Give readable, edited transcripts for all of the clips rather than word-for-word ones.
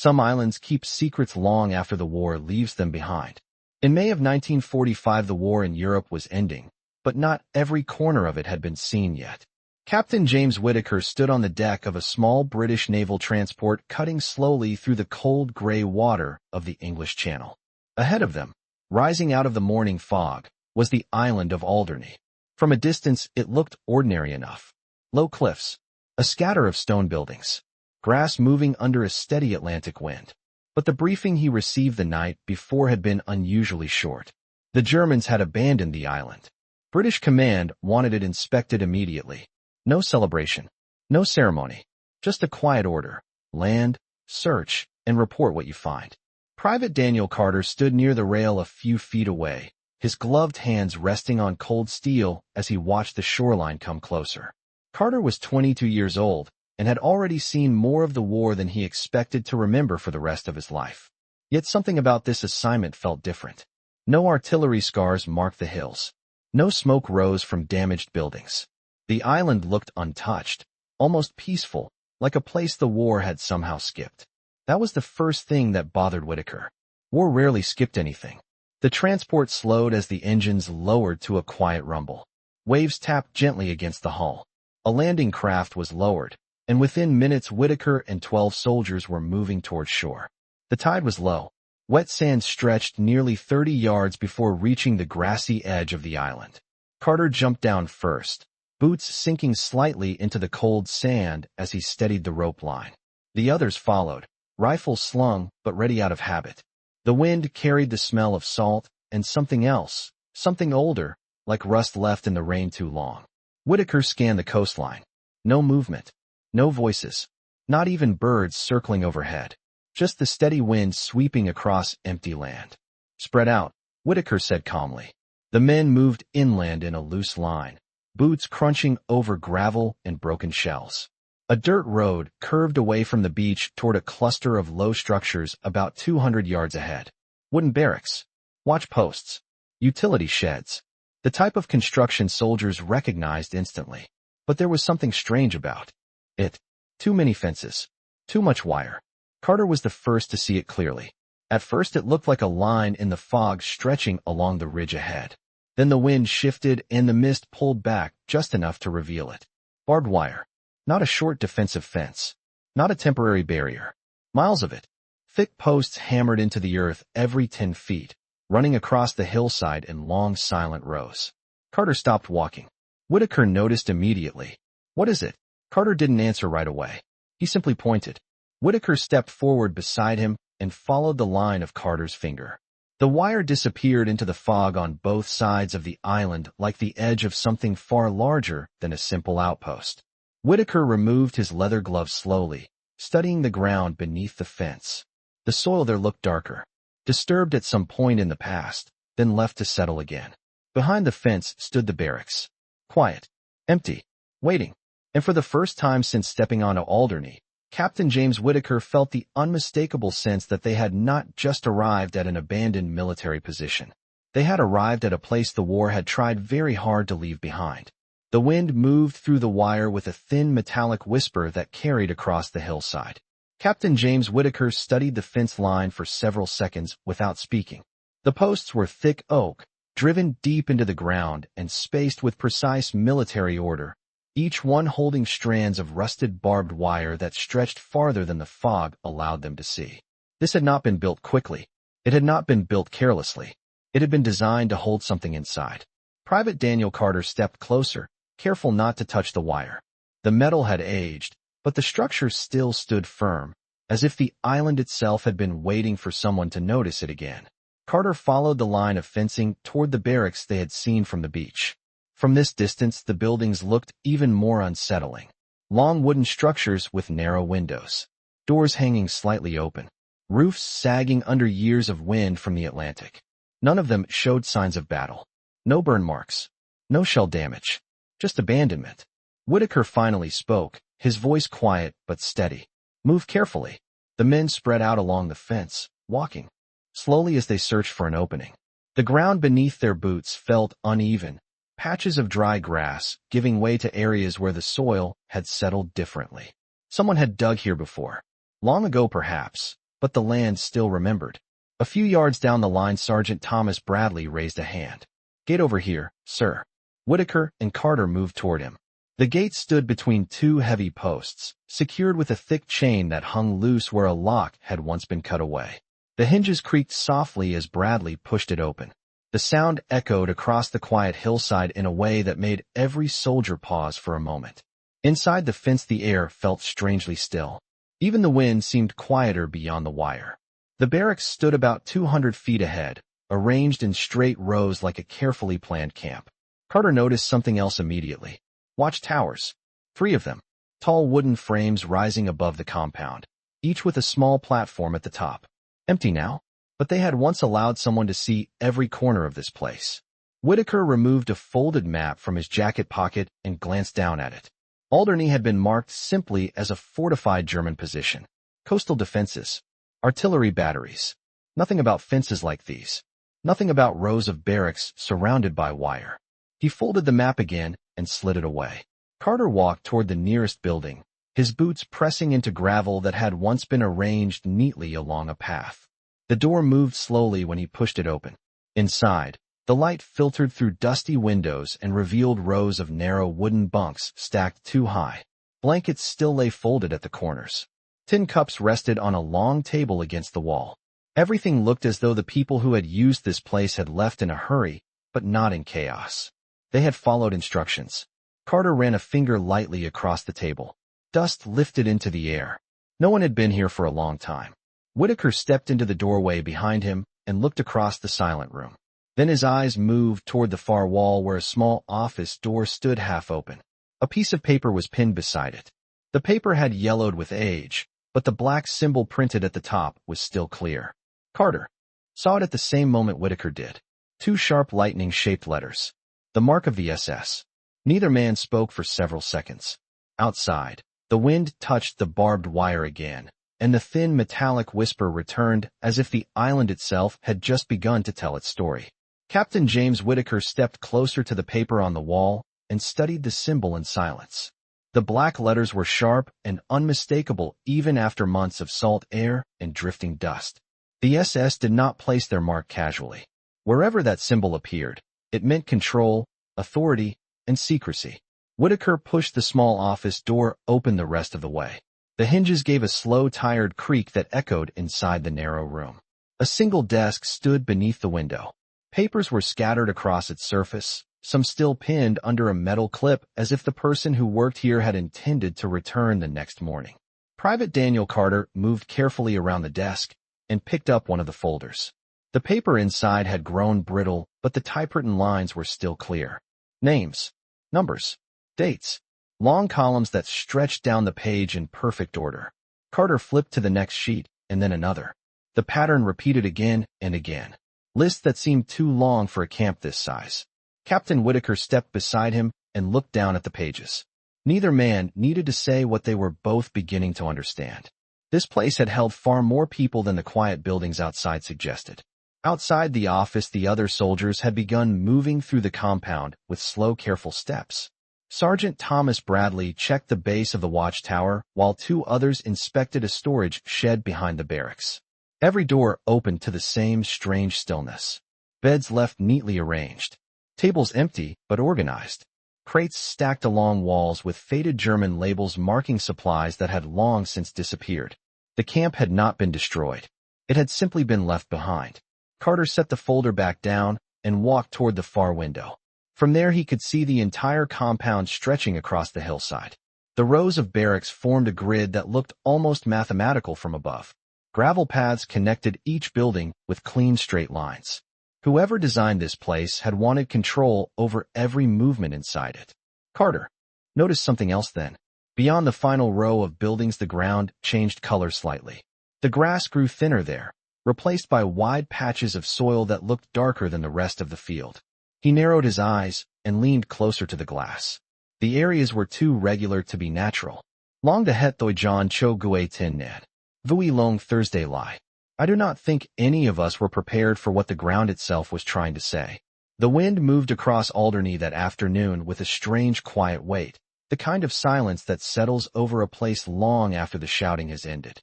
Some islands keep secrets long after the war leaves them behind. In May of 1945, the war in Europe was ending, but not every corner of it had been seen yet. Captain James Whittaker stood on the deck of a small British naval transport cutting slowly through the cold gray water of the English Channel. Ahead of them, rising out of the morning fog, was the island of Alderney. From a distance, it looked ordinary enough. Low cliffs, a scatter of stone buildings, grass moving under a steady Atlantic wind. But the briefing he received the night before had been unusually short. The Germans had abandoned the island. British command wanted it inspected immediately. No celebration, no ceremony, just a quiet order: land, search, and report what you find. Private Daniel Carter stood near the rail a few feet away, his gloved hands resting on cold steel as he watched the shoreline come closer. Carter was 22 years old and had already seen more of the war than he expected to remember for the rest of his life. Yet something about this assignment felt different. No artillery scars marked the hills. No smoke rose from damaged buildings. The island looked untouched, almost peaceful, like a place the war had somehow skipped. That was the first thing that bothered Whittaker. War rarely skipped anything. The transport slowed as the engines lowered to a quiet rumble. Waves tapped gently against the hull. A landing craft was lowered, and within minutes Whittaker and 12 soldiers were moving toward shore. The tide was low. Wet sand stretched nearly 30 yards before reaching the grassy edge of the island. Carter jumped down first, boots sinking slightly into the cold sand as he steadied the rope line. The others followed, rifles slung but ready out of habit. The wind carried the smell of salt and something else, something older, like rust left in the rain too long. Whittaker scanned the coastline. No movement, no voices, not even birds circling overhead. Just the steady wind sweeping across empty land. "Spread out," Whittaker said calmly. The men moved inland in a loose line, boots crunching over gravel and broken shells. A dirt road curved away from the beach toward a cluster of low structures about 200 yards ahead. Wooden barracks, watch posts, utility sheds. The type of construction soldiers recognized instantly. But there was something strange about it. Too many fences, too much wire. Carter was the first to see it clearly. At first it looked like a line in the fog stretching along the ridge ahead. Then the wind shifted and the mist pulled back just enough to reveal it. Barbed wire. Not a short defensive fence. Not a temporary barrier. Miles of it. Thick posts hammered into the earth every 10 feet, running across the hillside in long silent rows. Carter stopped walking. Whittaker noticed immediately. "What is it?" Carter didn't answer right away. He simply pointed. Whittaker stepped forward beside him and followed the line of Carter's finger. The wire disappeared into the fog on both sides of the island like the edge of something far larger than a simple outpost. Whittaker removed his leather gloves slowly, studying the ground beneath the fence. The soil there looked darker, disturbed at some point in the past, then left to settle again. Behind the fence stood the barracks. Quiet, empty, waiting. And for the first time since stepping onto Alderney, Captain James Whittaker felt the unmistakable sense that they had not just arrived at an abandoned military position. They had arrived at a place the war had tried very hard to leave behind. The wind moved through the wire with a thin metallic whisper that carried across the hillside. Captain James Whittaker studied the fence line for several seconds without speaking. The posts were thick oak, driven deep into the ground and spaced with precise military order, each one holding strands of rusted barbed wire that stretched farther than the fog allowed them to see. This had not been built quickly. It had not been built carelessly. It had been designed to hold something inside. Private Daniel Carter stepped closer, careful not to touch the wire. The metal had aged, but the structure still stood firm, as if the island itself had been waiting for someone to notice it again. Carter followed the line of fencing toward the barracks they had seen from the beach. From this distance, the buildings looked even more unsettling. Long wooden structures with narrow windows, doors hanging slightly open, roofs sagging under years of wind from the Atlantic. None of them showed signs of battle. No burn marks, no shell damage, just abandonment. Whittaker finally spoke, his voice quiet but steady. "Move carefully." The men spread out along the fence, walking slowly as they searched for an opening. The ground beneath their boots felt uneven, patches of dry grass giving way to areas where the soil had settled differently. Someone had dug here before. Long ago perhaps, but the land still remembered. A few yards down the line, Sergeant Thomas Bradley raised a hand. "Gate over here, sir." Whitaker and Carter moved toward him. The gate stood between two heavy posts, secured with a thick chain that hung loose where a lock had once been cut away. The hinges creaked softly as Bradley pushed it open. The sound echoed across the quiet hillside in a way that made every soldier pause for a moment. Inside the fence, the air felt strangely still. Even the wind seemed quieter beyond the wire. The barracks stood about 200 feet ahead, arranged in straight rows like a carefully planned camp. Carter noticed something else immediately. Watch towers. 3 of them. Tall wooden frames rising above the compound, each with a small platform at the top. Empty now, but they had once allowed someone to see every corner of this place. Whitaker removed a folded map from his jacket pocket and glanced down at it. Alderney had been marked simply as a fortified German position. Coastal defenses. Artillery batteries. Nothing about fences like these. Nothing about rows of barracks surrounded by wire. He folded the map again and slid it away. Carter walked toward the nearest building, his boots pressing into gravel that had once been arranged neatly along a path. The door moved slowly when he pushed it open. Inside, the light filtered through dusty windows and revealed rows of narrow wooden bunks stacked too high. Blankets still lay folded at the corners. Tin cups rested on a long table against the wall. Everything looked as though the people who had used this place had left in a hurry, but not in chaos. They had followed instructions. Carter ran a finger lightly across the table. Dust lifted into the air. No one had been here for a long time. Whitaker stepped into the doorway behind him and looked across the silent room. Then his eyes moved toward the far wall where a small office door stood half open. A piece of paper was pinned beside it. The paper had yellowed with age, but the black symbol printed at the top was still clear. Carter saw it at the same moment Whitaker did. 2 sharp lightning-shaped letters. The mark of the SS. Neither man spoke for several seconds. Outside, the wind touched the barbed wire again, and the thin metallic whisper returned as if the island itself had just begun to tell its story. Captain James Whitaker stepped closer to the paper on the wall and studied the symbol in silence. The black letters were sharp and unmistakable even after months of salt air and drifting dust. The SS did not place their mark casually. Wherever that symbol appeared, it meant control, authority, and secrecy. Whitaker pushed the small office door open the rest of the way. The hinges gave a slow, tired creak that echoed inside the narrow room. A single desk stood beneath the window. Papers were scattered across its surface, some still pinned under a metal clip as if the person who worked here had intended to return the next morning. Private Daniel Carter moved carefully around the desk and picked up one of the folders. The paper inside had grown brittle, but the typewritten lines were still clear. Names, numbers, dates, long columns that stretched down the page in perfect order. Carter flipped to the next sheet, and then another. The pattern repeated again and again. Lists that seemed too long for a camp this size. Captain Whitaker stepped beside him and looked down at the pages. Neither man needed to say what they were both beginning to understand. This place had held far more people than the quiet buildings outside suggested. Outside the office, the other soldiers had begun moving through the compound with slow, careful steps. Sergeant Thomas Bradley checked the base of the watchtower, while 2 others inspected a storage shed behind the barracks. Every door opened to the same strange stillness. Beds left neatly arranged. Tables empty, but organized. Crates stacked along walls with faded German labels marking supplies that had long since disappeared. The camp had not been destroyed. It had simply been left behind. Carter set the folder back down and walked toward the far window. From there he could see the entire compound stretching across the hillside. The rows of barracks formed a grid that looked almost mathematical from above. Gravel paths connected each building with clean straight lines. Whoever designed this place had wanted control over every movement inside it. Carter noticed something else then. Beyond the final row of buildings, the ground changed color slightly. The grass grew thinner there, replaced by wide patches of soil that looked darker than the rest of the field. He narrowed his eyes and leaned closer to the glass. The areas were too regular to be natural. Long de het thoi John cho gue tin ned. Vui long Thursday lie. I do not think any of us were prepared for what the ground itself was trying to say. The wind moved across Alderney that afternoon with a strange quiet weight, the kind of silence that settles over a place long after the shouting has ended.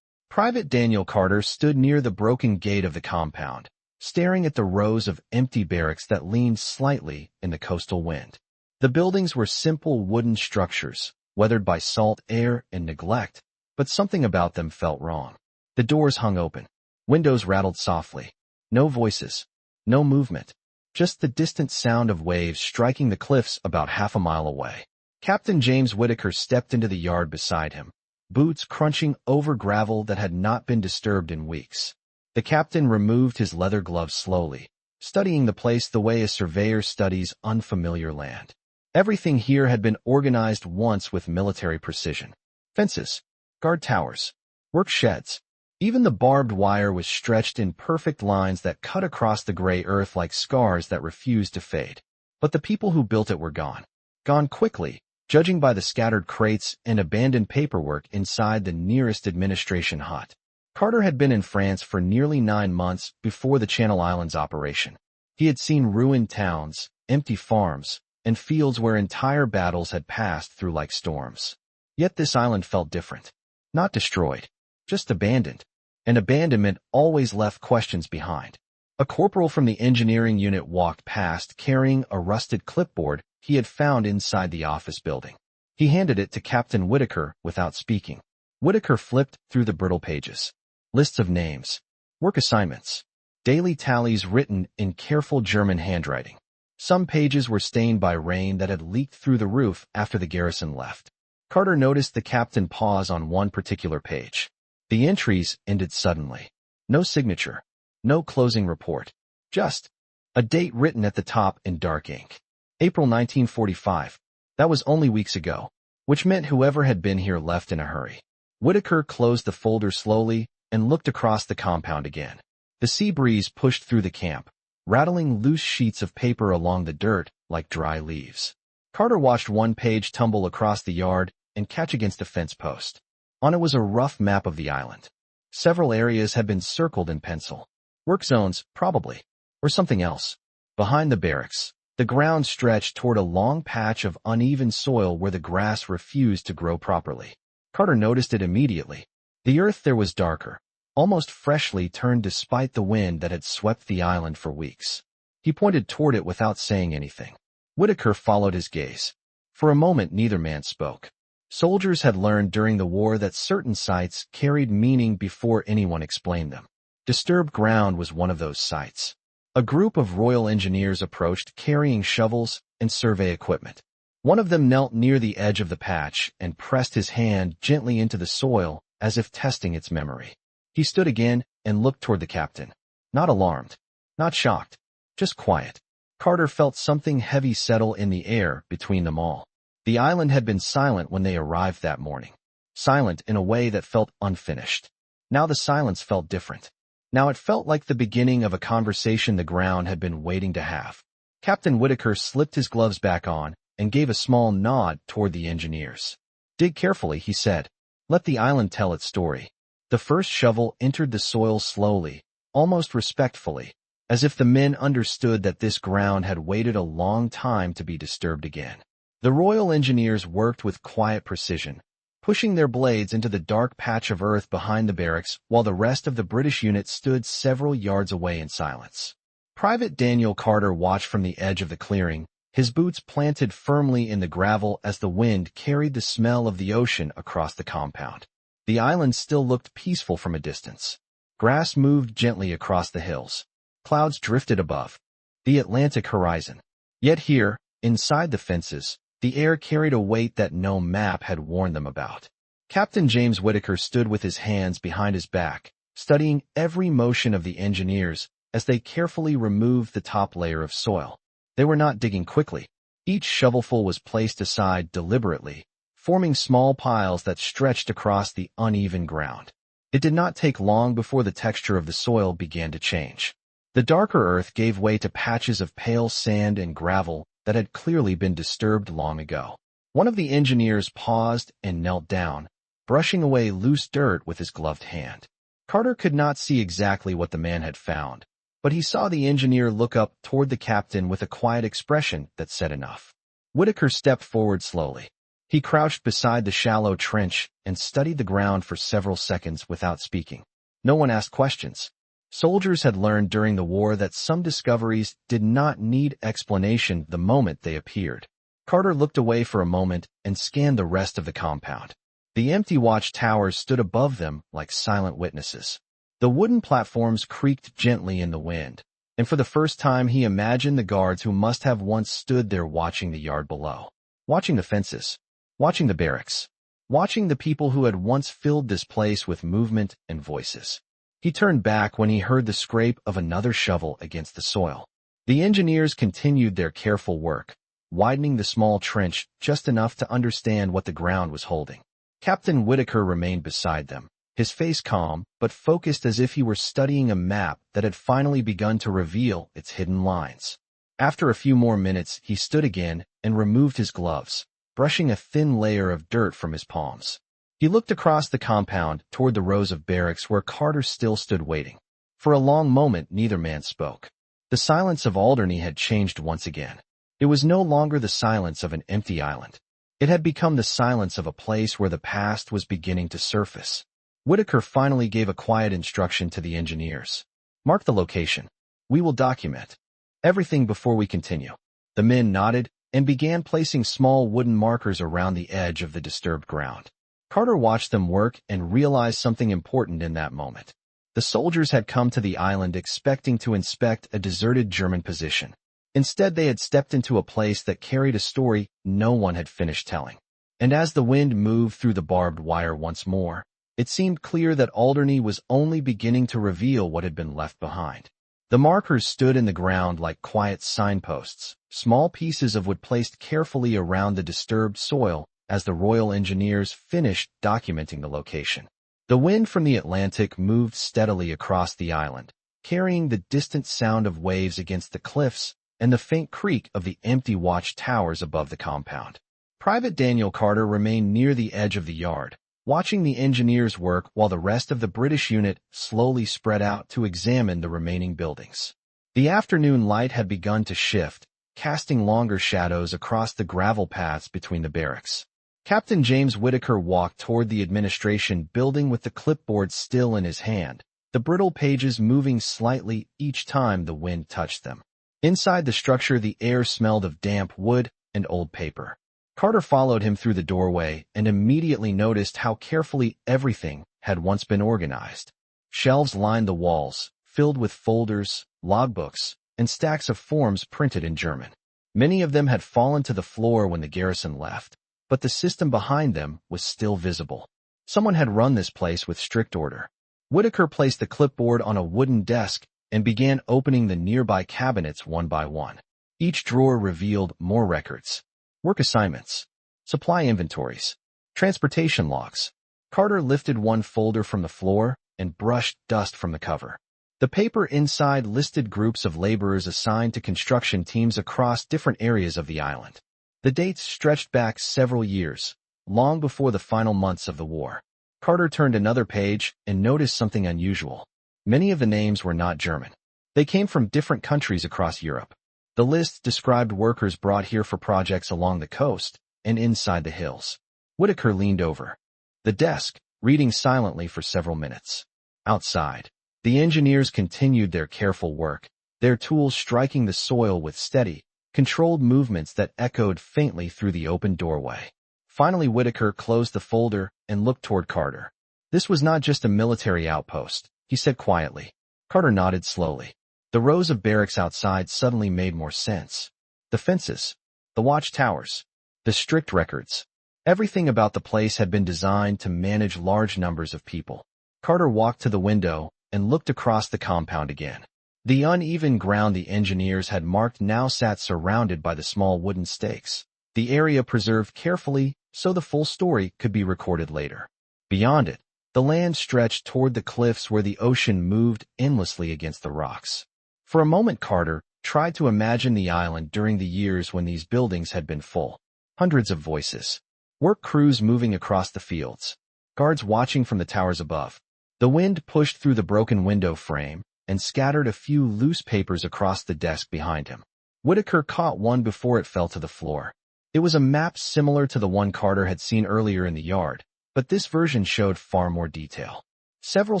Private Daniel Carter stood near the broken gate of the compound, staring at the rows of empty barracks that leaned slightly in the coastal wind. The buildings were simple wooden structures, weathered by salt air and neglect, but something about them felt wrong. The doors hung open. Windows rattled softly. No voices. No movement. Just the distant sound of waves striking the cliffs about half a mile away. Captain James Whittaker stepped into the yard beside him, boots crunching over gravel that had not been disturbed in weeks. The captain removed his leather gloves slowly, studying the place the way a surveyor studies unfamiliar land. Everything here had been organized once with military precision. Fences, guard towers, work sheds. Even the barbed wire was stretched in perfect lines that cut across the gray earth like scars that refused to fade. But the people who built it were gone. Gone quickly, judging by the scattered crates and abandoned paperwork inside the nearest administration hut. Carter had been in France for nearly 9 months before the Channel Islands operation. He had seen ruined towns, empty farms, and fields where entire battles had passed through like storms. Yet this island felt different. Not destroyed, just abandoned. And abandonment always left questions behind. A corporal from the engineering unit walked past carrying a rusted clipboard he had found inside the office building. He handed it to Captain Whittaker without speaking. Whittaker flipped through the brittle pages. Lists of names, work assignments, daily tallies written in careful German handwriting. Some pages were stained by rain that had leaked through the roof after the garrison left. Carter noticed the captain pause on one particular page. The entries ended suddenly. No signature, no closing report. Just a date written at the top in dark ink. April 1945. That was only weeks ago, which meant whoever had been here left in a hurry. Whittaker closed the folder slowly and looked across the compound again. The sea breeze pushed through the camp, rattling loose sheets of paper along the dirt like dry leaves. Carter watched one page tumble across the yard and catch against a fence post. On it was a rough map of the island. Several areas had been circled in pencil. Work zones, probably. Or something else. Behind the barracks, the ground stretched toward a long patch of uneven soil where the grass refused to grow properly. Carter noticed it immediately. The earth there was darker, almost freshly turned despite the wind that had swept the island for weeks. He pointed toward it without saying anything. Whittaker followed his gaze. For a moment neither man spoke. Soldiers had learned during the war that certain sites carried meaning before anyone explained them. Disturbed ground was one of those sites. A group of Royal Engineers approached carrying shovels and survey equipment. One of them knelt near the edge of the patch and pressed his hand gently into the soil as if testing its memory. He stood again and looked toward the captain. Not alarmed, not shocked, just quiet. Carter felt something heavy settle in the air between them all. The island had been silent when they arrived that morning. Silent in a way that felt unfinished. Now the silence felt different. Now it felt like the beginning of a conversation the ground had been waiting to have. Captain Whittaker slipped his gloves back on and gave a small nod toward the engineers. Dig carefully, he said. Let the island tell its story. The first shovel entered the soil slowly, almost respectfully, as if the men understood that this ground had waited a long time to be disturbed again. The Royal Engineers worked with quiet precision, pushing their blades into the dark patch of earth behind the barracks while the rest of the British unit stood several yards away in silence. Private Daniel Carter watched from the edge of the clearing, his boots planted firmly in the gravel as the wind carried the smell of the ocean across the compound. The island still looked peaceful from a distance. Grass moved gently across the hills. Clouds drifted above the Atlantic horizon. Yet here, inside the fences, the air carried a weight that no map had warned them about. Captain James Whittaker stood with his hands behind his back, studying every motion of the engineers as they carefully removed the top layer of soil. They were not digging quickly. Each shovelful was placed aside deliberately, forming small piles that stretched across the uneven ground. It did not take long before the texture of the soil began to change. The darker earth gave way to patches of pale sand and gravel that had clearly been disturbed long ago. One of the engineers paused and knelt down, brushing away loose dirt with his gloved hand. Carter could not see exactly what the man had found, but he saw the engineer look up toward the captain with a quiet expression that said enough. Whittaker stepped forward slowly. He crouched beside the shallow trench and studied the ground for several seconds without speaking. No one asked questions. Soldiers had learned during the war that some discoveries did not need explanation the moment they appeared. Carter looked away for a moment and scanned the rest of the compound. The empty watchtowers stood above them like silent witnesses. The wooden platforms creaked gently in the wind, and for the first time he imagined the guards who must have once stood there watching the yard below, watching the fences, watching the barracks, watching the people who had once filled this place with movement and voices. He turned back when he heard the scrape of another shovel against the soil. The engineers continued their careful work, widening the small trench just enough to understand what the ground was holding. Captain Whitaker remained beside them, his face calm but focused as if he were studying a map that had finally begun to reveal its hidden lines. After a few more minutes, he stood again and removed his gloves, brushing a thin layer of dirt from his palms. He looked across the compound toward the rows of barracks where Carter still stood waiting. For a long moment, neither man spoke. The silence of Alderney had changed once again. It was no longer the silence of an empty island. It had become the silence of a place where the past was beginning to surface. Whitaker finally gave a quiet instruction to the engineers. "Mark the location. We will document everything before we continue." The men nodded and began placing small wooden markers around the edge of the disturbed ground. Carter watched them work and realized something important in that moment. The soldiers had come to the island expecting to inspect a deserted German position. Instead, they had stepped into a place that carried a story no one had finished telling. And as the wind moved through the barbed wire once more, it seemed clear that Alderney was only beginning to reveal what had been left behind. The markers stood in the ground like quiet signposts, small pieces of wood placed carefully around the disturbed soil as the Royal Engineers finished documenting the location. The wind from the Atlantic moved steadily across the island, carrying the distant sound of waves against the cliffs and the faint creak of the empty watchtowers above the compound. Private Daniel Carter remained near the edge of the yard, watching the engineers work while the rest of the British unit slowly spread out to examine the remaining buildings. The afternoon light had begun to shift, casting longer shadows across the gravel paths between the barracks. Captain James Whitaker walked toward the administration building with the clipboard still in his hand, the brittle pages moving slightly each time the wind touched them. Inside the structure, the air smelled of damp wood and old paper. Carter followed him through the doorway and immediately noticed how carefully everything had once been organized. Shelves lined the walls, filled with folders, logbooks, and stacks of forms printed in German. Many of them had fallen to the floor when the garrison left, but the system behind them was still visible. Someone had run this place with strict order. Whitaker placed the clipboard on a wooden desk and began opening the nearby cabinets one by one. Each drawer revealed more records, work assignments, supply inventories, transportation logs. Carter lifted one folder from the floor and brushed dust from the cover. The paper inside listed groups of laborers assigned to construction teams across different areas of the island. The dates stretched back several years, long before the final months of the war. Carter turned another page and noticed something unusual. Many of the names were not German. They came from different countries across Europe. The list described workers brought here for projects along the coast and inside the hills. Whitaker leaned over the desk, reading silently for several minutes. Outside, the engineers continued their careful work, their tools striking the soil with steady, controlled movements that echoed faintly through the open doorway. Finally, Whitaker closed the folder and looked toward Carter. "This was not just a military outpost," he said quietly. Carter nodded slowly. The rows of barracks outside suddenly made more sense. The fences, the watchtowers, the strict records. Everything about the place had been designed to manage large numbers of people. Carter walked to the window and looked across the compound again. The uneven ground the engineers had marked now sat surrounded by the small wooden stakes, the area preserved carefully so the full story could be recorded later. Beyond it, the land stretched toward the cliffs where the ocean moved endlessly against the rocks. For a moment, Carter tried to imagine the island during the years when these buildings had been full. Hundreds of voices, work crews moving across the fields, guards watching from the towers above. The wind pushed through the broken window frame and scattered a few loose papers across the desk behind him. Whitaker caught one before it fell to the floor. It was a map similar to the one Carter had seen earlier in the yard, but this version showed far more detail. Several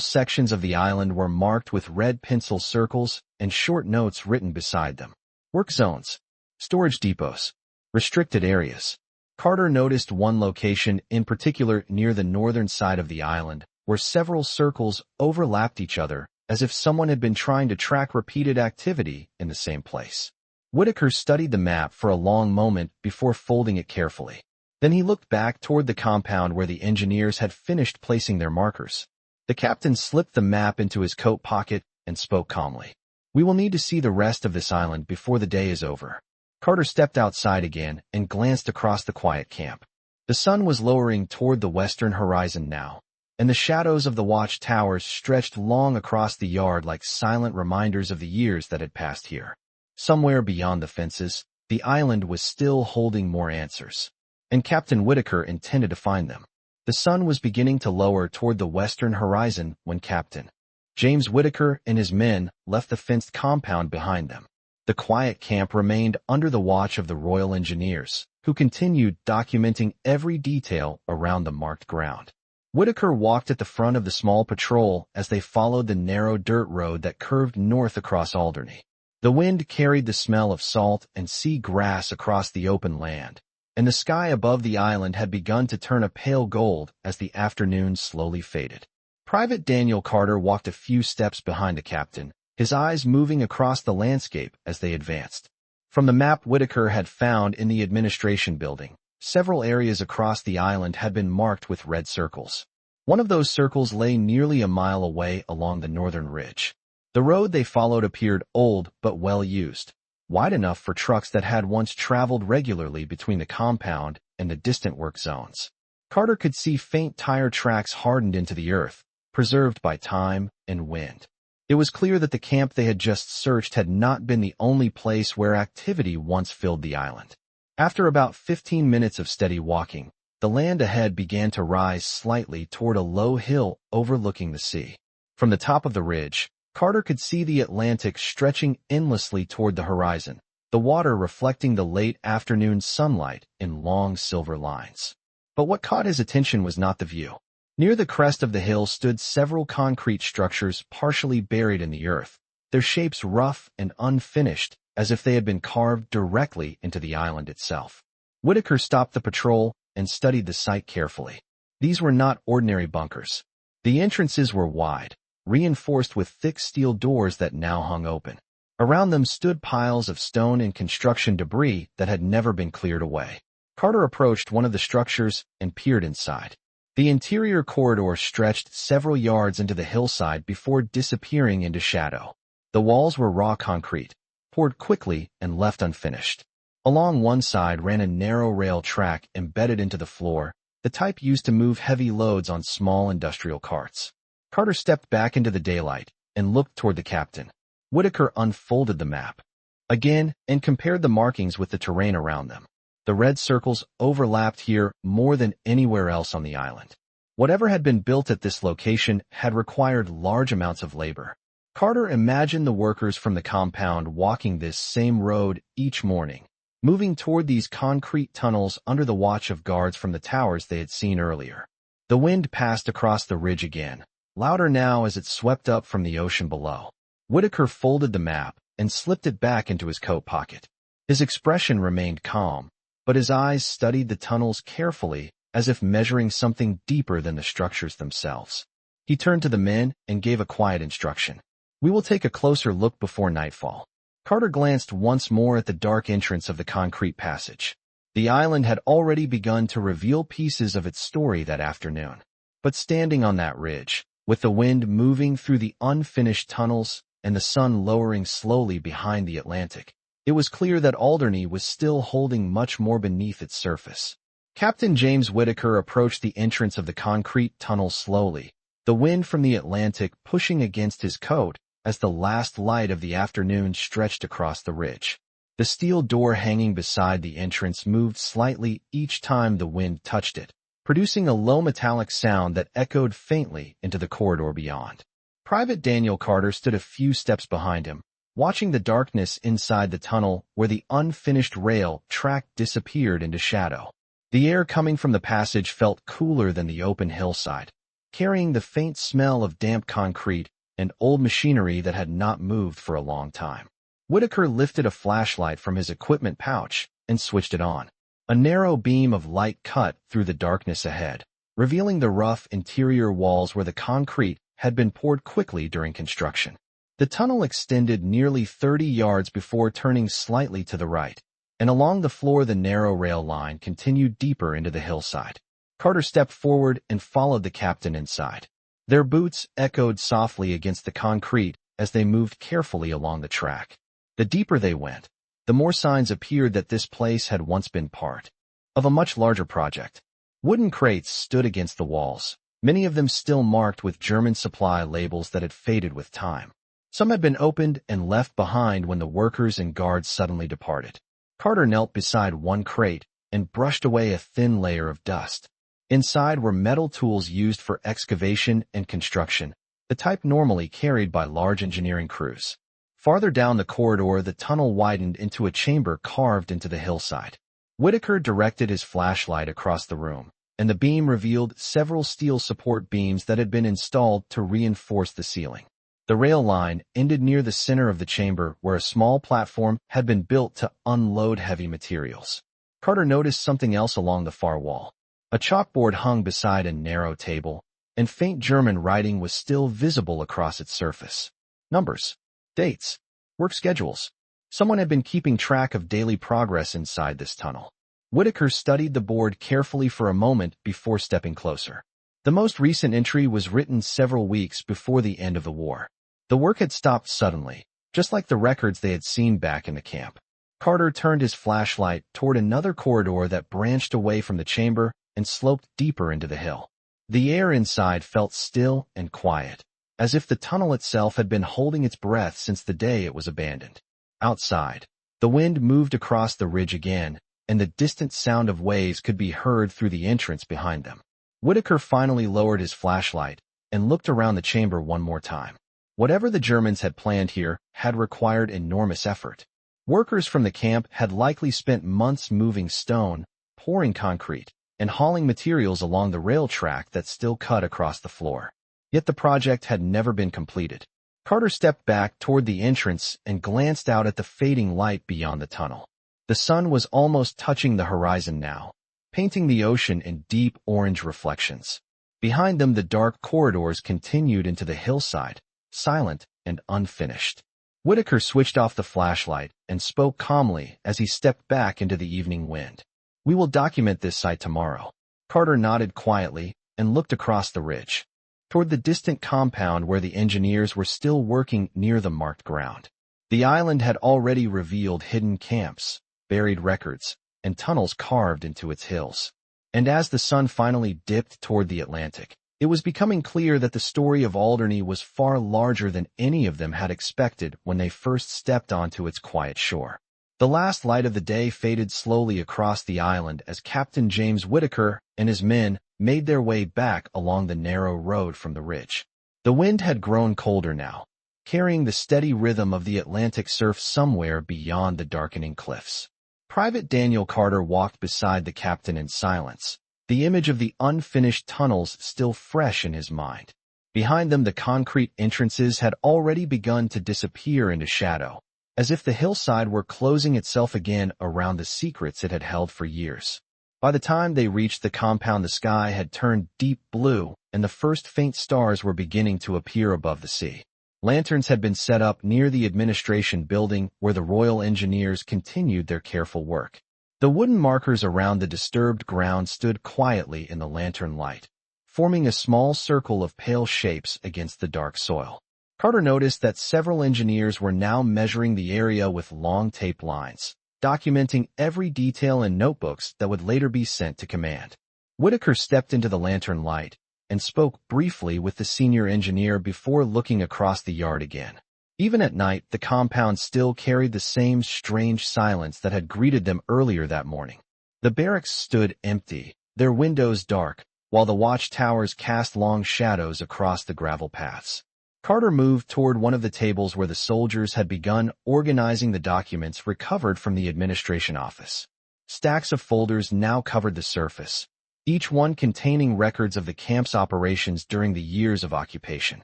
sections of the island were marked with red pencil circles and short notes written beside them. Work zones, storage depots, restricted areas. Carter noticed one location in particular near the northern side of the island, where several circles overlapped each other, as if someone had been trying to track repeated activity in the same place. Whitaker studied the map for a long moment before folding it carefully. Then he looked back toward the compound where the engineers had finished placing their markers. The captain slipped the map into his coat pocket and spoke calmly. "We will need to see the rest of this island before the day is over." Carter stepped outside again and glanced across the quiet camp. The sun was lowering toward the western horizon now, and the shadows of the watch towers stretched long across the yard like silent reminders of the years that had passed here. Somewhere beyond the fences, the island was still holding more answers, and Captain Whitaker intended to find them. The sun was beginning to lower toward the western horizon when Captain James Whitaker and his men left the fenced compound behind them. The quiet camp remained under the watch of the Royal Engineers, who continued documenting every detail around the marked ground. Whitaker walked at the front of the small patrol as they followed the narrow dirt road that curved north across Alderney. The wind carried the smell of salt and sea grass across the open land, and the sky above the island had begun to turn a pale gold as the afternoon slowly faded. Private Daniel Carter walked a few steps behind the captain, his eyes moving across the landscape as they advanced. From the map Whitaker had found in the administration building, several areas across the island had been marked with red circles. One of those circles lay nearly a mile away along the northern ridge. The road they followed appeared old but well used, wide enough for trucks that had once traveled regularly between the compound and the distant work zones. Carter could see faint tire tracks hardened into the earth, preserved by time and wind. It was clear that the camp they had just searched had not been the only place where activity once filled the island. After about 15 minutes of steady walking, the land ahead began to rise slightly toward a low hill overlooking the sea. From the top of the ridge, Carter could see the Atlantic stretching endlessly toward the horizon, the water reflecting the late afternoon sunlight in long silver lines. But what caught his attention was not the view. Near the crest of the hill stood several concrete structures partially buried in the earth, their shapes rough and unfinished, as if they had been carved directly into the island itself. Whitaker stopped the patrol and studied the site carefully. These were not ordinary bunkers. The entrances were wide, reinforced with thick steel doors that now hung open. Around them stood piles of stone and construction debris that had never been cleared away. Carter approached one of the structures and peered inside. The interior corridor stretched several yards into the hillside before disappearing into shadow. The walls were raw concrete, poured quickly and left unfinished. Along one side ran a narrow rail track embedded into the floor, the type used to move heavy loads on small industrial carts. Carter stepped back into the daylight and looked toward the captain. Whitaker unfolded the map again and compared the markings with the terrain around them. The red circles overlapped here more than anywhere else on the island. Whatever had been built at this location had required large amounts of labor. Carter imagined the workers from the compound walking this same road each morning, moving toward these concrete tunnels under the watch of guards from the towers they had seen earlier. The wind passed across the ridge again, louder now as it swept up from the ocean below. Whitaker folded the map and slipped it back into his coat pocket. His expression remained calm, but his eyes studied the tunnels carefully as if measuring something deeper than the structures themselves. He turned to the men and gave a quiet instruction. "We will take a closer look before nightfall." Carter glanced once more at the dark entrance of the concrete passage. The island had already begun to reveal pieces of its story that afternoon. But standing on that ridge, with the wind moving through the unfinished tunnels and the sun lowering slowly behind the Atlantic, it was clear that Alderney was still holding much more beneath its surface. Captain James Whitaker approached the entrance of the concrete tunnel slowly, the wind from the Atlantic pushing against his coat as the last light of the afternoon stretched across the ridge. The steel door hanging beside the entrance moved slightly each time the wind touched it, producing a low metallic sound that echoed faintly into the corridor beyond. Private Daniel Carter stood a few steps behind him, watching the darkness inside the tunnel where the unfinished rail track disappeared into shadow. The air coming from the passage felt cooler than the open hillside, carrying the faint smell of damp concrete and old machinery that had not moved for a long time. Whitaker lifted a flashlight from his equipment pouch and switched it on. A narrow beam of light cut through the darkness ahead, revealing the rough interior walls where the concrete had been poured quickly during construction. The tunnel extended nearly 30 yards before turning slightly to the right, and along the floor the narrow rail line continued deeper into the hillside. Carter stepped forward and followed the captain inside. Their boots echoed softly against the concrete as they moved carefully along the track. The deeper they went, the more signs appeared that this place had once been part of a much larger project. Wooden crates stood against the walls, many of them still marked with German supply labels that had faded with time. Some had been opened and left behind when the workers and guards suddenly departed. Carter knelt beside one crate and brushed away a thin layer of dust. Inside were metal tools used for excavation and construction, the type normally carried by large engineering crews. Farther down the corridor, the tunnel widened into a chamber carved into the hillside. Whitaker directed his flashlight across the room, and the beam revealed several steel support beams that had been installed to reinforce the ceiling. The rail line ended near the center of the chamber where a small platform had been built to unload heavy materials. Carter noticed something else along the far wall. A chalkboard hung beside a narrow table, and faint German writing was still visible across its surface. Numbers, dates, work schedules. Someone had been keeping track of daily progress inside this tunnel. Whitaker studied the board carefully for a moment before stepping closer. The most recent entry was written several weeks before the end of the war. The work had stopped suddenly, just like the records they had seen back in the camp. Carter turned his flashlight toward another corridor that branched away from the chamber and sloped deeper into the hill. The air inside felt still and quiet, as if the tunnel itself had been holding its breath since the day it was abandoned. Outside, the wind moved across the ridge again, and the distant sound of waves could be heard through the entrance behind them. Whitaker finally lowered his flashlight and looked around the chamber one more time. Whatever the Germans had planned here had required enormous effort. Workers from the camp had likely spent months moving stone, pouring concrete, and hauling materials along the rail track that still cut across the floor. Yet the project had never been completed. Carter stepped back toward the entrance and glanced out at the fading light beyond the tunnel. The sun was almost touching the horizon now, painting the ocean in deep orange reflections. Behind them, the dark corridors continued into the hillside, silent and unfinished. Whitaker switched off the flashlight and spoke calmly as he stepped back into the evening wind. "We will document this site tomorrow." Carter nodded quietly and looked across the ridge, toward the distant compound where the engineers were still working near the marked ground. The island had already revealed hidden camps, buried records, and tunnels carved into its hills. And as the sun finally dipped toward the Atlantic, it was becoming clear that the story of Alderney was far larger than any of them had expected when they first stepped onto its quiet shore. The last light of the day faded slowly across the island as Captain James Whitaker and his men made their way back along the narrow road from the ridge. The wind had grown colder now, carrying the steady rhythm of the Atlantic surf somewhere beyond the darkening cliffs. Private Daniel Carter walked beside the captain in silence, the image of the unfinished tunnels still fresh in his mind. Behind them, the concrete entrances had already begun to disappear into shadow, as if the hillside were closing itself again around the secrets it had held for years. By the time they reached the compound, the sky had turned deep blue, and the first faint stars were beginning to appear above the sea. Lanterns had been set up near the administration building where the Royal Engineers continued their careful work. The wooden markers around the disturbed ground stood quietly in the lantern light, forming a small circle of pale shapes against the dark soil. Carter noticed that several engineers were now measuring the area with long tape lines, documenting every detail in notebooks that would later be sent to command. Whitaker stepped into the lantern light and spoke briefly with the senior engineer before looking across the yard again. Even at night, the compound still carried the same strange silence that had greeted them earlier that morning. The barracks stood empty, their windows dark, while the watchtowers cast long shadows across the gravel paths. Carter moved toward one of the tables where the soldiers had begun organizing the documents recovered from the administration office. Stacks of folders now covered the surface, each one containing records of the camp's operations during the years of occupation.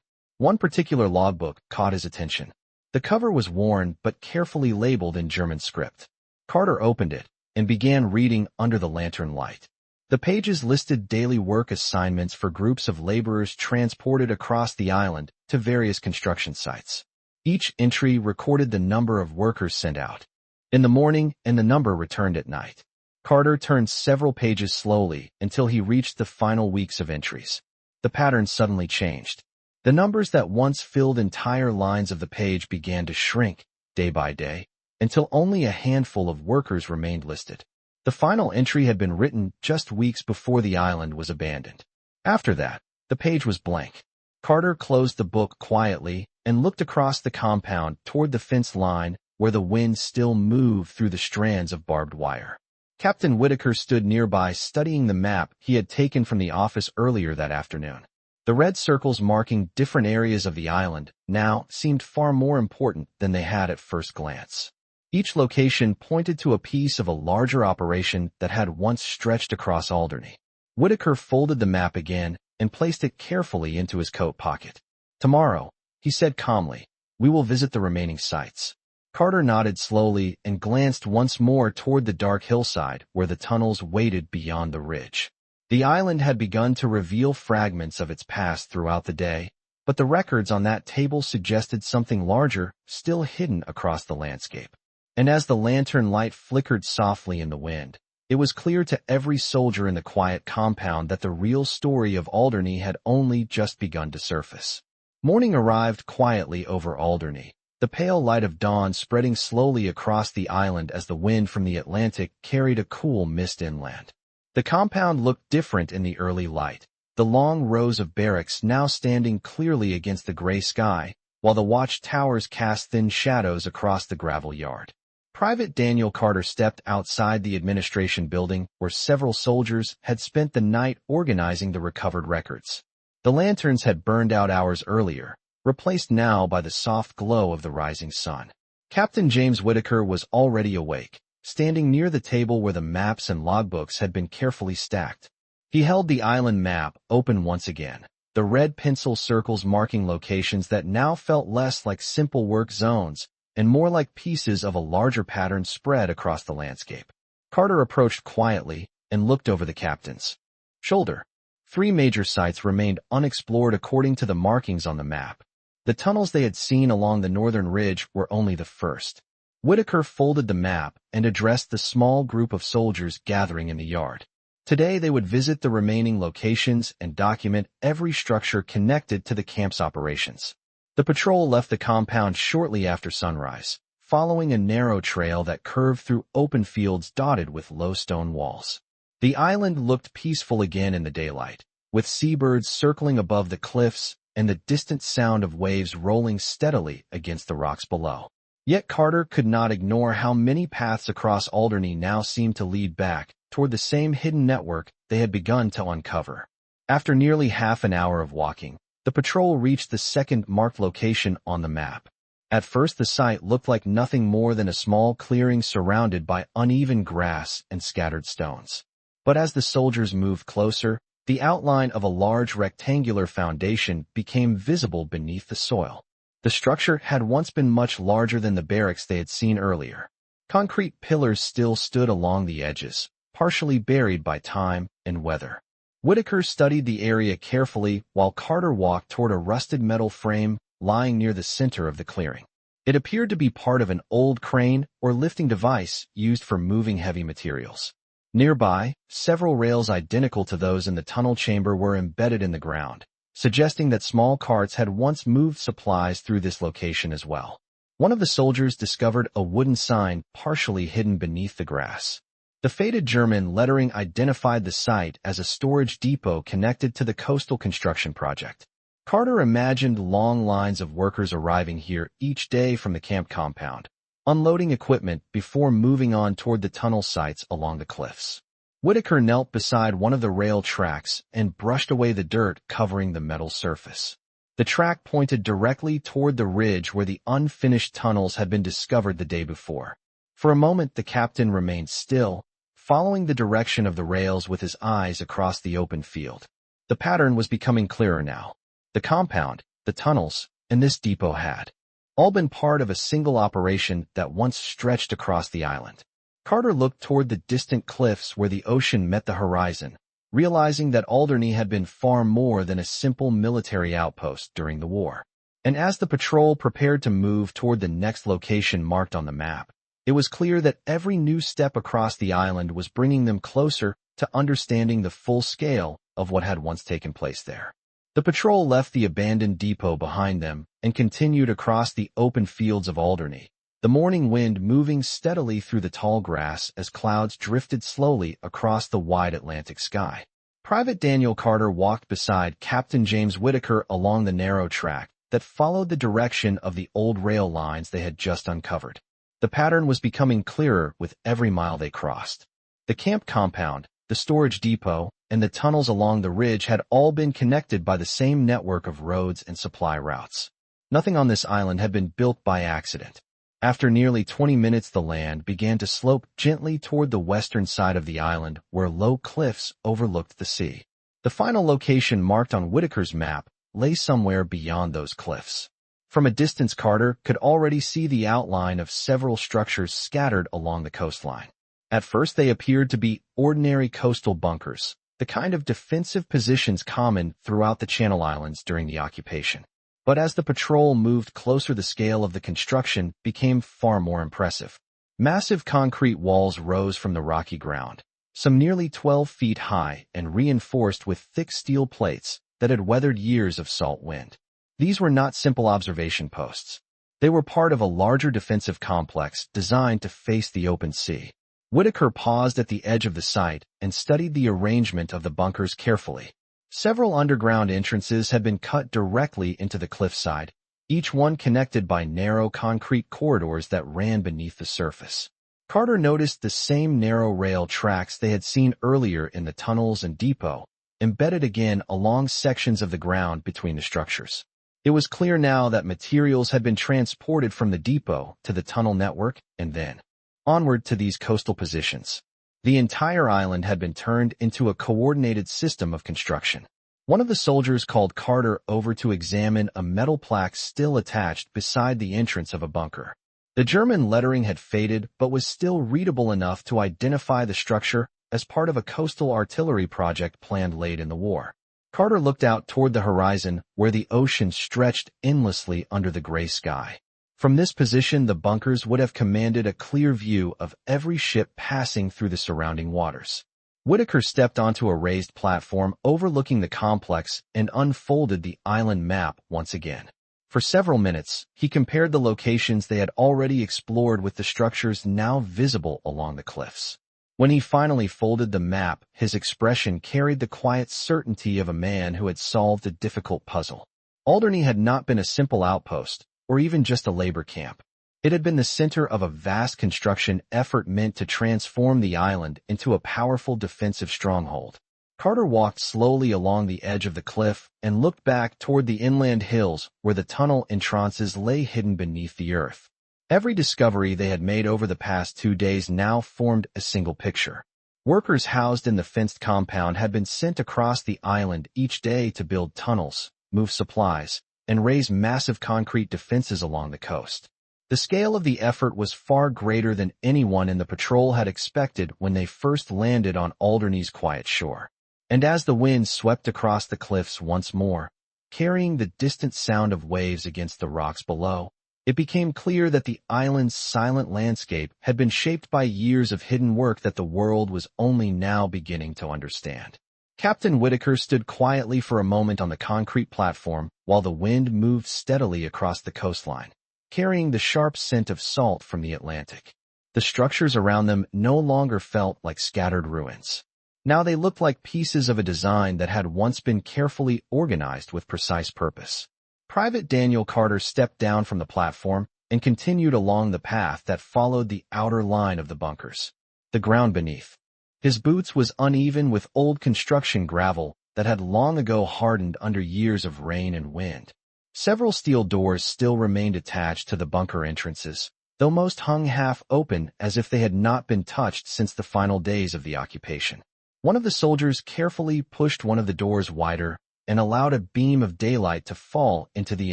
One particular logbook caught his attention. The cover was worn but carefully labeled in German script. Carter opened it and began reading under the lantern light. The pages listed daily work assignments for groups of laborers transported across the island to various construction sites. Each entry recorded the number of workers sent out in the morning and the number returned at night. Carter turned several pages slowly until he reached the final weeks of entries. The pattern suddenly changed. The numbers that once filled entire lines of the page began to shrink, day by day, until only a handful of workers remained listed. The final entry had been written just weeks before the island was abandoned. After that, the page was blank. Carter closed the book quietly and looked across the compound toward the fence line where the wind still moved through the strands of barbed wire. Captain Whitaker stood nearby studying the map he had taken from the office earlier that afternoon. The red circles marking different areas of the island now seemed far more important than they had at first glance. Each location pointed to a piece of a larger operation that had once stretched across Alderney. Whitaker folded the map again and placed it carefully into his coat pocket. "Tomorrow," he said calmly, "we will visit the remaining sites." Carter nodded slowly and glanced once more toward the dark hillside where the tunnels waited beyond the ridge. The island had begun to reveal fragments of its past throughout the day, but the records on that table suggested something larger still hidden across the landscape. And as the lantern light flickered softly in the wind, it was clear to every soldier in the quiet compound that the real story of Alderney had only just begun to surface. Morning arrived quietly over Alderney, the pale light of dawn spreading slowly across the island as the wind from the Atlantic carried a cool mist inland. The compound looked different in the early light, the long rows of barracks now standing clearly against the gray sky, while the watchtowers cast thin shadows across the gravel yard. Private Daniel Carter stepped outside the administration building where several soldiers had spent the night organizing the recovered records. The lanterns had burned out hours earlier, replaced now by the soft glow of the rising sun. Captain James Whitaker was already awake, standing near the table where the maps and logbooks had been carefully stacked. He held the island map open once again, the red pencil circles marking locations that now felt less like simple work zones and more like pieces of a larger pattern spread across the landscape. Carter approached quietly and looked over the captain's shoulder. 3 major sites remained unexplored according to the markings on the map. The tunnels they had seen along the northern ridge were only the first. Whitaker folded the map and addressed the small group of soldiers gathering in the yard. Today they would visit the remaining locations and document every structure connected to the camp's operations. The patrol left the compound shortly after sunrise, following a narrow trail that curved through open fields dotted with low stone walls. The island looked peaceful again in the daylight, with seabirds circling above the cliffs and the distant sound of waves rolling steadily against the rocks below. Yet Carter could not ignore how many paths across Alderney now seemed to lead back toward the same hidden network they had begun to uncover. After nearly half an hour of walking, the patrol reached the second marked location on the map. At first the site looked like nothing more than a small clearing surrounded by uneven grass and scattered stones. But as the soldiers moved closer, the outline of a large rectangular foundation became visible beneath the soil. The structure had once been much larger than the barracks they had seen earlier. Concrete pillars still stood along the edges, partially buried by time and weather. Whitaker studied the area carefully while Carter walked toward a rusted metal frame lying near the center of the clearing. It appeared to be part of an old crane or lifting device used for moving heavy materials. Nearby, several rails identical to those in the tunnel chamber were embedded in the ground, suggesting that small carts had once moved supplies through this location as well. One of the soldiers discovered a wooden sign partially hidden beneath the grass. The faded German lettering identified the site as a storage depot connected to the coastal construction project. Carter imagined long lines of workers arriving here each day from the camp compound, unloading equipment before moving on toward the tunnel sites along the cliffs. Whitaker knelt beside one of the rail tracks and brushed away the dirt covering the metal surface. The track pointed directly toward the ridge where the unfinished tunnels had been discovered the day before. For a moment the captain remained still, following the direction of the rails with his eyes across the open field. The pattern was becoming clearer now. The compound, the tunnels, and this depot had all been part of a single operation that once stretched across the island. Carter looked toward the distant cliffs where the ocean met the horizon, realizing that Alderney had been far more than a simple military outpost during the war. And as the patrol prepared to move toward the next location marked on the map, it was clear that every new step across the island was bringing them closer to understanding the full scale of what had once taken place there. The patrol left the abandoned depot behind them and continued across the open fields of Alderney, the morning wind moving steadily through the tall grass as clouds drifted slowly across the wide Atlantic sky. Private Daniel Carter walked beside Captain James Whittaker along the narrow track that followed the direction of the old rail lines they had just uncovered. The pattern was becoming clearer with every mile they crossed. The camp compound, the storage depot, and the tunnels along the ridge had all been connected by the same network of roads and supply routes. Nothing on this island had been built by accident. After nearly 20 minutes the land began to slope gently toward the western side of the island where low cliffs overlooked the sea. The final location marked on Whittaker's map lay somewhere beyond those cliffs. From a distance Carter could already see the outline of several structures scattered along the coastline. At first they appeared to be ordinary coastal bunkers, the kind of defensive positions common throughout the Channel Islands during the occupation. But as the patrol moved closer the scale of the construction became far more impressive. Massive concrete walls rose from the rocky ground, some nearly 12 feet high and reinforced with thick steel plates that had weathered years of salt wind. These were not simple observation posts. They were part of a larger defensive complex designed to face the open sea. Whittaker paused at the edge of the site and studied the arrangement of the bunkers carefully. Several underground entrances had been cut directly into the cliffside, each one connected by narrow concrete corridors that ran beneath the surface. Carter noticed the same narrow rail tracks they had seen earlier in the tunnels and depot, embedded again along sections of the ground between the structures. It was clear now that materials had been transported from the depot to the tunnel network and then onward to these coastal positions. The entire island had been turned into a coordinated system of construction. One of the soldiers called Carter over to examine a metal plaque still attached beside the entrance of a bunker. The German lettering had faded but was still readable enough to identify the structure as part of a coastal artillery project planned late in the war. Carter looked out toward the horizon where the ocean stretched endlessly under the gray sky. From this position, the bunkers would have commanded a clear view of every ship passing through the surrounding waters. Whittaker stepped onto a raised platform overlooking the complex and unfolded the island map once again. For several minutes, he compared the locations they had already explored with the structures now visible along the cliffs. When he finally folded the map, his expression carried the quiet certainty of a man who had solved a difficult puzzle. Alderney had not been a simple outpost, or even just a labor camp. It had been the center of a vast construction effort meant to transform the island into a powerful defensive stronghold. Carter walked slowly along the edge of the cliff and looked back toward the inland hills where the tunnel entrances lay hidden beneath the earth. Every discovery they had made over the past 2 days now formed a single picture. Workers housed in the fenced compound had been sent across the island each day to build tunnels, move supplies, and raise massive concrete defenses along the coast. The scale of the effort was far greater than anyone in the patrol had expected when they first landed on Alderney's quiet shore. And as the wind swept across the cliffs once more, carrying the distant sound of waves against the rocks below, it became clear that the island's silent landscape had been shaped by years of hidden work that the world was only now beginning to understand. Captain Whittaker stood quietly for a moment on the concrete platform while the wind moved steadily across the coastline, carrying the sharp scent of salt from the Atlantic. The structures around them no longer felt like scattered ruins. Now they looked like pieces of a design that had once been carefully organized with precise purpose. Private Daniel Carter stepped down from the platform and continued along the path that followed the outer line of the bunkers. The ground beneath his boots was uneven with old construction gravel that had long ago hardened under years of rain and wind. Several steel doors still remained attached to the bunker entrances, though most hung half open as if they had not been touched since the final days of the occupation. One of the soldiers carefully pushed one of the doors wider and allowed a beam of daylight to fall into the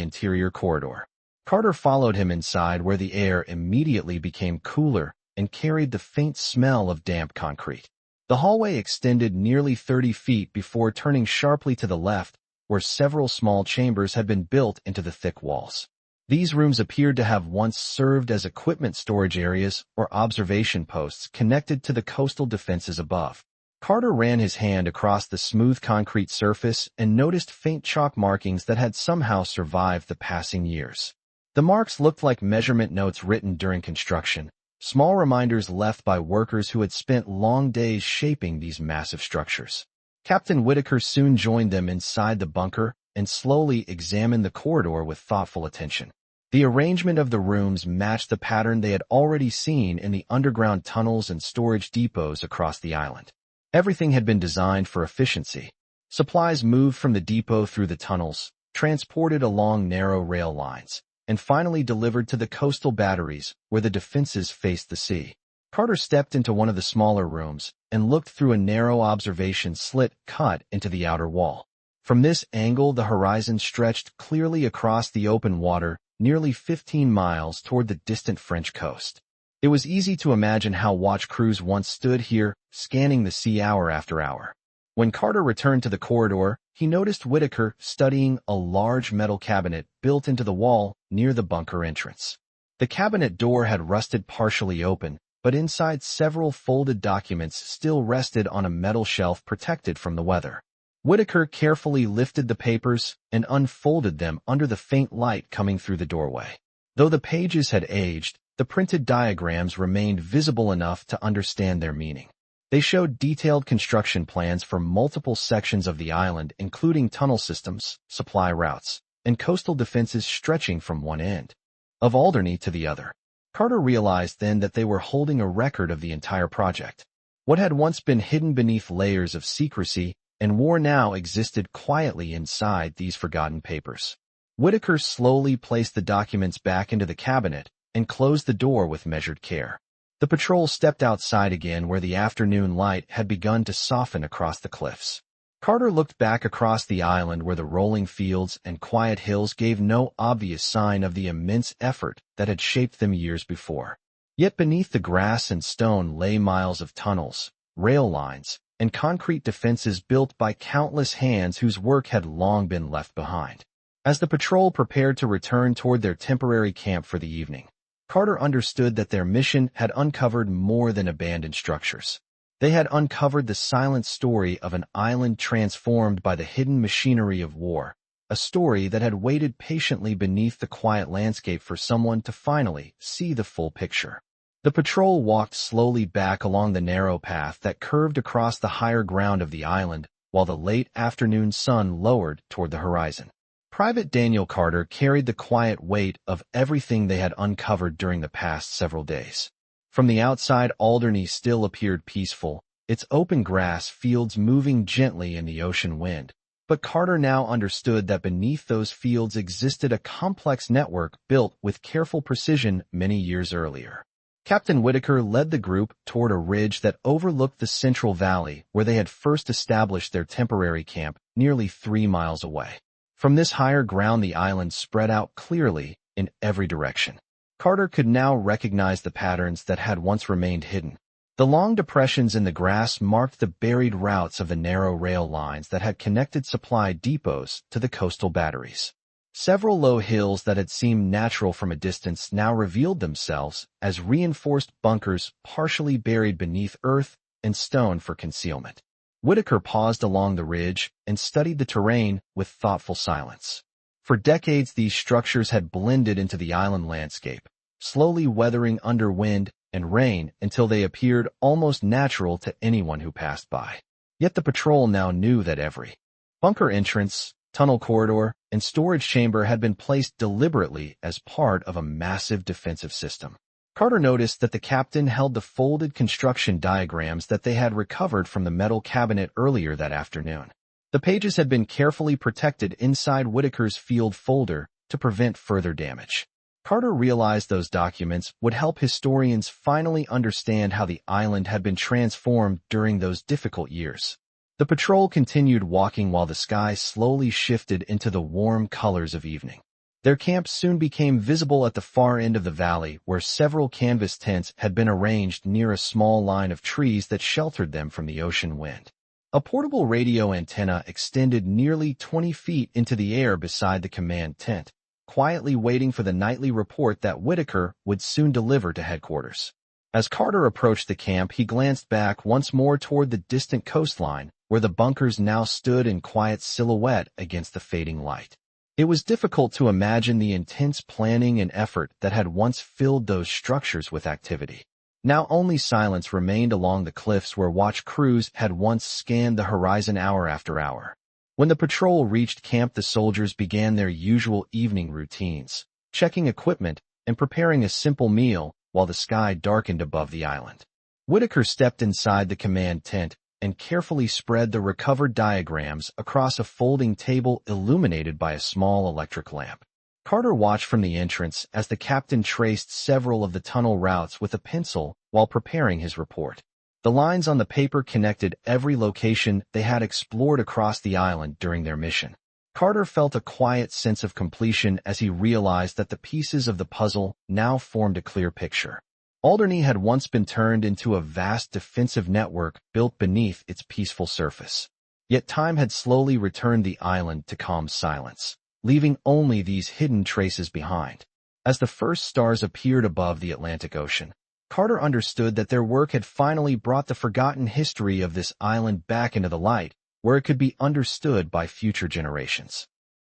interior corridor. Carter followed him inside, where the air immediately became cooler and carried the faint smell of damp concrete. The hallway extended nearly 30 feet before turning sharply to the left, where several small chambers had been built into the thick walls. These rooms appeared to have once served as equipment storage areas or observation posts connected to the coastal defenses above. Carter ran his hand across the smooth concrete surface and noticed faint chalk markings that had somehow survived the passing years. The marks looked like measurement notes written during construction, small reminders left by workers who had spent long days shaping these massive structures. Captain Whitaker soon joined them inside the bunker and slowly examined the corridor with thoughtful attention. The arrangement of the rooms matched the pattern they had already seen in the underground tunnels and storage depots across the island. Everything had been designed for efficiency. Supplies moved from the depot through the tunnels, transported along narrow rail lines, and finally delivered to the coastal batteries where the defenses faced the sea. Carter stepped into one of the smaller rooms and looked through a narrow observation slit cut into the outer wall. From this angle, the horizon stretched clearly across the open water, nearly 15 miles toward the distant French coast. It was easy to imagine how watch crews once stood here, scanning the sea hour after hour. When Carter returned to the corridor, he noticed Whitaker studying a large metal cabinet built into the wall near the bunker entrance. The cabinet door had rusted partially open, but inside several folded documents still rested on a metal shelf protected from the weather. Whitaker carefully lifted the papers and unfolded them under the faint light coming through the doorway. Though the pages had aged, the printed diagrams remained visible enough to understand their meaning. They showed detailed construction plans for multiple sections of the island, including tunnel systems, supply routes, and coastal defenses stretching from one end of Alderney to the other. Carter realized then that they were holding a record of the entire project. What had once been hidden beneath layers of secrecy and war now existed quietly inside these forgotten papers. Whitaker slowly placed the documents back into the cabinet and closed the door with measured care. The patrol stepped outside again, where the afternoon light had begun to soften across the cliffs. Carter looked back across the island, where the rolling fields and quiet hills gave no obvious sign of the immense effort that had shaped them years before. Yet beneath the grass and stone lay miles of tunnels, rail lines, and concrete defenses built by countless hands whose work had long been left behind. As the patrol prepared to return toward their temporary camp for the evening, Carter understood that their mission had uncovered more than abandoned structures. They had uncovered the silent story of an island transformed by the hidden machinery of war, a story that had waited patiently beneath the quiet landscape for someone to finally see the full picture. The patrol walked slowly back along the narrow path that curved across the higher ground of the island, while the late afternoon sun lowered toward the horizon. Private Daniel Carter carried the quiet weight of everything they had uncovered during the past several days. From the outside, Alderney still appeared peaceful, its open grass fields moving gently in the ocean wind. But Carter now understood that beneath those fields existed a complex network built with careful precision many years earlier. Captain Whitaker led the group toward a ridge that overlooked the central valley where they had first established their temporary camp, nearly 3 miles away. From this higher ground, the island spread out clearly in every direction. Carter could now recognize the patterns that had once remained hidden. The long depressions in the grass marked the buried routes of the narrow rail lines that had connected supply depots to the coastal batteries. Several low hills that had seemed natural from a distance now revealed themselves as reinforced bunkers partially buried beneath earth and stone for concealment. Whitaker paused along the ridge and studied the terrain with thoughtful silence. For decades, these structures had blended into the island landscape, slowly weathering under wind and rain until they appeared almost natural to anyone who passed by. Yet the patrol now knew that every bunker entrance, tunnel corridor, and storage chamber had been placed deliberately as part of a massive defensive system. Carter noticed that the captain held the folded construction diagrams that they had recovered from the metal cabinet earlier that afternoon. The pages had been carefully protected inside Whitaker's field folder to prevent further damage. Carter realized those documents would help historians finally understand how the island had been transformed during those difficult years. The patrol continued walking while the sky slowly shifted into the warm colors of evening. Their camp soon became visible at the far end of the valley, where several canvas tents had been arranged near a small line of trees that sheltered them from the ocean wind. A portable radio antenna extended nearly 20 feet into the air beside the command tent, quietly waiting for the nightly report that Whitaker would soon deliver to headquarters. As Carter approached the camp, he glanced back once more toward the distant coastline, where the bunkers now stood in quiet silhouette against the fading light. It was difficult to imagine the intense planning and effort that had once filled those structures with activity. Now only silence remained along the cliffs where watch crews had once scanned the horizon hour after hour. When the patrol reached camp, the soldiers began their usual evening routines, checking equipment and preparing a simple meal while the sky darkened above the island. Whitaker stepped inside the command tent and carefully spread the recovered diagrams across a folding table illuminated by a small electric lamp. Carter watched from the entrance as the captain traced several of the tunnel routes with a pencil while preparing his report. The lines on the paper connected every location they had explored across the island during their mission. Carter felt a quiet sense of completion as he realized that the pieces of the puzzle now formed a clear picture. Alderney had once been turned into a vast defensive network built beneath its peaceful surface. Yet time had slowly returned the island to calm silence, leaving only these hidden traces behind. As the first stars appeared above the Atlantic Ocean, Carter understood that their work had finally brought the forgotten history of this island back into the light, where it could be understood by future generations.